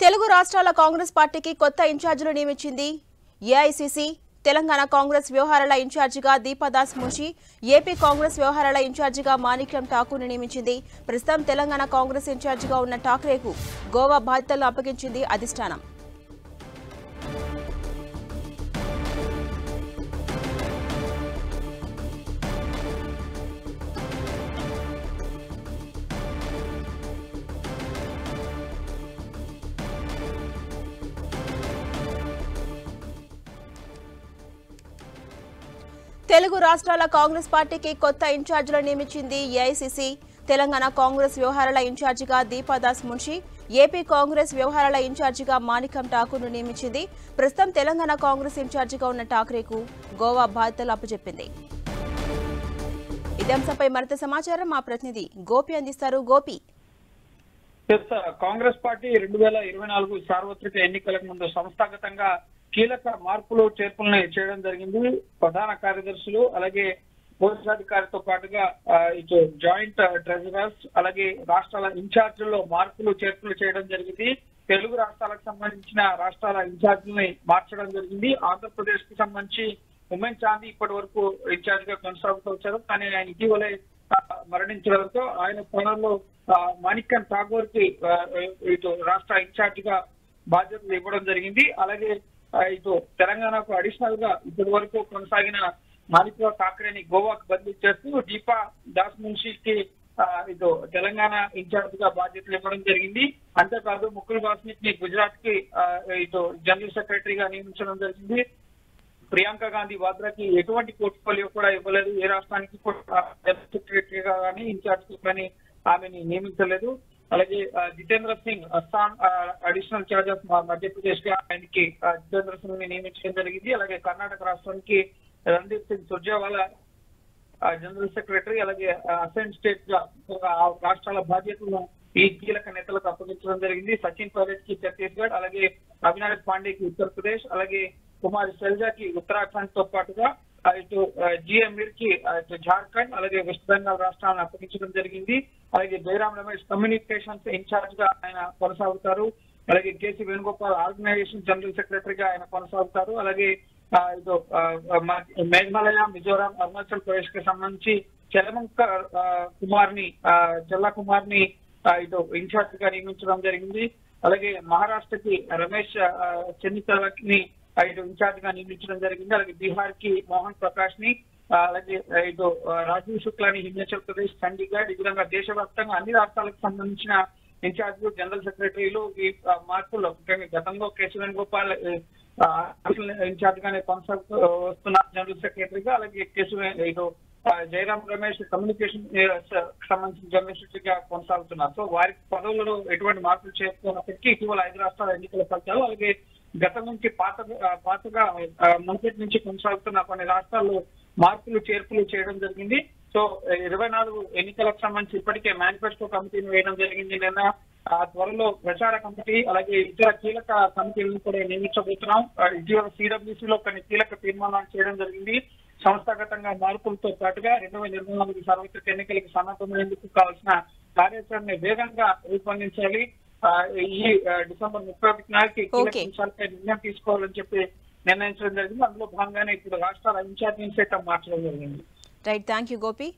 తెలుగు రాష్ట్రాల కాంగ్రెస్ పార్టీకి కొత్త ఇన్ఛార్జీలు నియమించింది ఏఐసీసీ. తెలంగాణ కాంగ్రెస్ వ్యవహారాల ఇన్ఛార్జిగా దీపాదాస్ మున్షి, ఏపీ కాంగ్రెస్ వ్యవహారాల ఇన్ఛార్జిగా మాణిక్యం ఠాకూర్ను నియమించింది. ప్రస్తుతం తెలంగాణ కాంగ్రెస్ ఇన్ఛార్జిగా ఉన్న ఠాక్రేకు గోవా బాధ్యతలను అప్పగించింది అధిష్టానం. తెలుగు రాష్ట్రాల కాంగ్రెస్ పార్టీకి కొత్త ఇన్ఛార్జీలు నియమించింది ఏఐసీసీ. తెలంగాణ కాంగ్రెస్ వ్యవహారాల ఇన్ఛార్జిగా దీపాదాస్ మున్షి, ఏపీ కాంగ్రెస్ వ్యవహారాల ఇన్ఛార్జిగా మాణిక్యం ఠాకూర్ను నియమించింది. ప్రస్తుతం తెలంగాణ కాంగ్రెస్ ఇన్ఛార్జిగా ఉన్న ఠాక్రేకు గోవా బాధ్యతలు అప్పచెప్పింది. ఇదే అంశంపై మరింత సమాచారం మా ప్రతినిధి గోపి అందిస్తారు. గోపి, కాంగ్రెస్ పార్టీ 2024 సార్వత్రిక ఎన్నికలకు ముందు సంస్థాగతంగా కీలక మార్పులు చేర్పులను చేయడం జరిగింది. ప్రధాన కార్యదర్శులు అలాగే పోలీసాధికారితో పాటుగా ఇటు జాయింట్ ట్రెజరర్స్ అలాగే రాష్ట్రాల ఇన్ఛార్జీల్లో మార్పులు చేర్పులు చేయడం జరిగింది. తెలుగు రాష్ట్రాలకు సంబంధించిన రాష్ట్రాల ఇన్ఛార్జీలని మార్చడం జరిగింది. ఆంధ్రప్రదేశ్ కు సంబంధించి ఉమెన్ చాందీ ఇప్పటి వరకు ఇన్ఛార్జ్ గా కొనసాగుతూ వచ్చారు. కానీ ఆయన ఇటీవలే మరణించడంతో ఆయన స్థానంలో మాణిక్యం ఠాకూర్ కి ఇటు రాష్ట్ర ఇన్ఛార్జ్ గా బాధ్యతలు ఇవ్వడం జరిగింది. అలాగే ఇటు తెలంగాణకు అడిషనల్ గా ఇప్పటి వరకు కొనసాగిన మాణిక్యం ఠాకరేని గోవాకు బదిలీ చేస్తూ దీపా దాస్ మున్షికి ఇటు తెలంగాణ ఇన్ఛార్జ్ గా బాధ్యతలు ఇవ్వడం జరిగింది. అంతేకాదు ముకుల్ వాస్నిక్ ని గుజరాత్ కి ఇటు జనరల్ సెక్రటరీగా నియమించడం జరిగింది. ప్రియాంక గాంధీ వాద్రాకి ఎటువంటి పోర్ట్ఫోలియో కూడా ఇవ్వలేదు. ఏ రాష్ట్రానికి జనరల్ సెక్రటరీగా కానీ ఇన్ఛార్జ్ కానీ ఆమెని నియమించలేదు. అలాగే Jitendra Singh Assam additional charge of Madhya Pradesh గా ఆయనకి జితేంద్ర సింగ్ ని నియమించడం జరిగింది. అలాగే కర్ణాటక రాష్ట్రానికి రణదీప్ సింగ్ సుర్జేవాలా జనరల్ సెక్రటరీ, అలాగే అసెంట్ స్టేట్ గా రాష్ట్రాల బాధ్యతలను ఈ కీలక నేతలకు అప్పగించడం జరిగింది. సచిన్ పైలట్ కి ఛత్తీస్గఢ్, అలాగే అవినాష్ పాండేకి ఉత్తరప్రదేశ్, అలాగే కుమారి శైలజాకి ఉత్తరాఖండ్ తో పాటుగా ఇటు జిఎంఈర్ కి జార్ఖండ్, అలాగే వెస్ట్ బెంగాల్ రాష్ట్రాలను అప్పగించడం జరిగింది. అలాగే జయరాం రమేష్ కమ్యూనికేషన్స్ ఇన్ఛార్జ్ గా ఆయన కొనసాగుతారు. అలాగే కేసీ వేణుగోపాల్ ఆర్గనైజేషన్ జనరల్ సెక్రటరీగా ఆయన కొనసాగుతారు. అలాగే ఇటు మేఘాలయ, మిజోరాం, అరుణాచల్ ప్రదేశ్ కి సంబంధించి చెల్లా కుమార్ ని ఇటు ఇన్ఛార్జ్ గా నియమించడం జరిగింది. అలాగే మహారాష్ట్రకి రమేష్ చెన్నితలకి ఇటు ఇన్ఛార్జ్ గా నియమించడం జరిగింది. అలాగే బీహార్ కి మోహన్ ప్రకాష్ ని, అలాగే ఇటు రాజీవ్ శుక్లాని హిమాచల్ ప్రదేశ్, చండీగఢ్, ఈ విధంగా దేశవ్యాప్తంగా అన్ని రాష్ట్రాలకు సంబంధించిన ఇన్ఛార్జీలు జనరల్ సెక్రటరీలు ఈ మార్పుల్లో ముఖ్యంగా గతంలో కేశవ వేణుగోపాల్ ఇన్ఛార్జ్ గానే కొనసాగుతూ వస్తున్నారు జనరల్ సెక్రటరీగా. అలాగే ఇటు జయరాం రమేష్ కమ్యూనికేషన్ సంబంధించిన జనరల్ సెక్రటరీగా కొనసాగుతున్నారు. సో వారి పదవులలో ఎటువంటి మార్పులు చేసుకున్నప్పటికీ ఇటీవల 5 రాష్ట్రాల ఎన్నికల ఫలితాలు అలాగే గతం నుంచి పాతగా మున్పటి నుంచి కొనసాగుతున్న కొన్ని రాష్ట్రాల్లో మార్పులు చేర్పులు చేయడం జరిగింది. సో 24 ఎన్నికలకు సంబంధించి ఇప్పటికే మేనిఫెస్టో కమిటీని వేయడం జరిగింది. నిన్న త్వరలో ప్రచార కమిటీ అలాగే ఇతర కీలక కమిటీలను కూడా నియమించబోతున్నాం. ఇటీవల సిడబ్ల్యూసీలో కొన్ని కీలక తీర్మానాలు చేయడం జరిగింది. సంస్థాగతంగా మార్పులతో పాటుగా 2024 సార్వత్రిక ఎన్నికలకు సన్నద్ధమయ్యేందుకు కావాల్సిన కార్యాచరణని వేగంగా రూపొందించాలి. ఈ డిసెంబర్ 31కి కీలక అంశాలపై నిర్ణయం తీసుకోవాలని చెప్పి నిర్ణయించడం జరిగింది. అందులో భాగంగానే ఇప్పుడు రాష్ట్రాల ఇన్ఛార్జిని సైతం మార్చడం జరిగింది. Right, thank you Gopi.